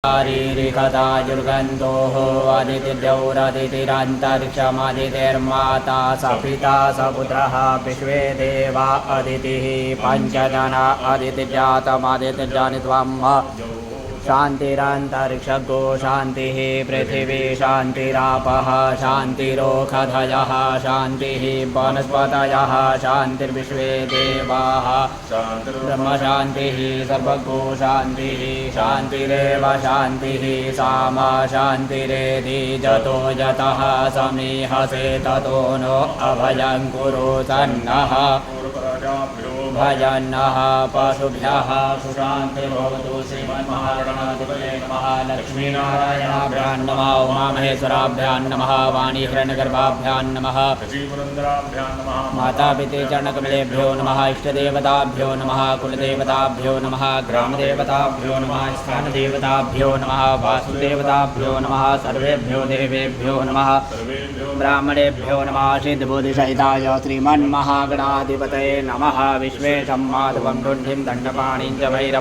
शारीरिकताजुर्गन्धोः अदितिर्यौरदितिरन्तरिक्षमदितिर्माता स पिता स पुत्रः विश्वे देवा अदितिः पञ्चजना अदितिर्जातमदितिर्जनित्वम् शान्तिरन्तरिक्षगो शान्तिः पृथिवी शान्तिरापः शान्तिरोषधयः शान्तिः वनस्पतयः शान्तिर्विश्वे देवाः ब्रह्मशान्तिः सर्वगो शान्तिः शान्तिरेव शान्तिः सामा शान्तिरेधि जतो जतः समीहसे ततो नो अभयं कुरु सन्नः भजन्नः पशुभ्यः सुशान्तिर्भवतु श्रीमन्महागणाधिपतये नमः लक्ष्मीनारायणाभ्यां नमः उमामहेश्वराभ्यां नमः वाणीहिरण्यगर्भाभ्यां नमः मातापितृचरणकमलेभ्यो नमः इष्टदेवताभ्यो नमः कुलदेवताभ्यो नमः ग्रामदेवताभ्यो नमः स्थानदेवताभ्यो नमः वासुदेवताभ्यो नमः सर्वेभ्यो देवेभ्यो नमः ब्राह्मणेभ्यो नमः सिद्धबुद्धिसहिताय श्रीमन्महागणाधिपतये नमः विश्वेशं माधवं रुण्ढिं दण्डपाणिं च भैरवं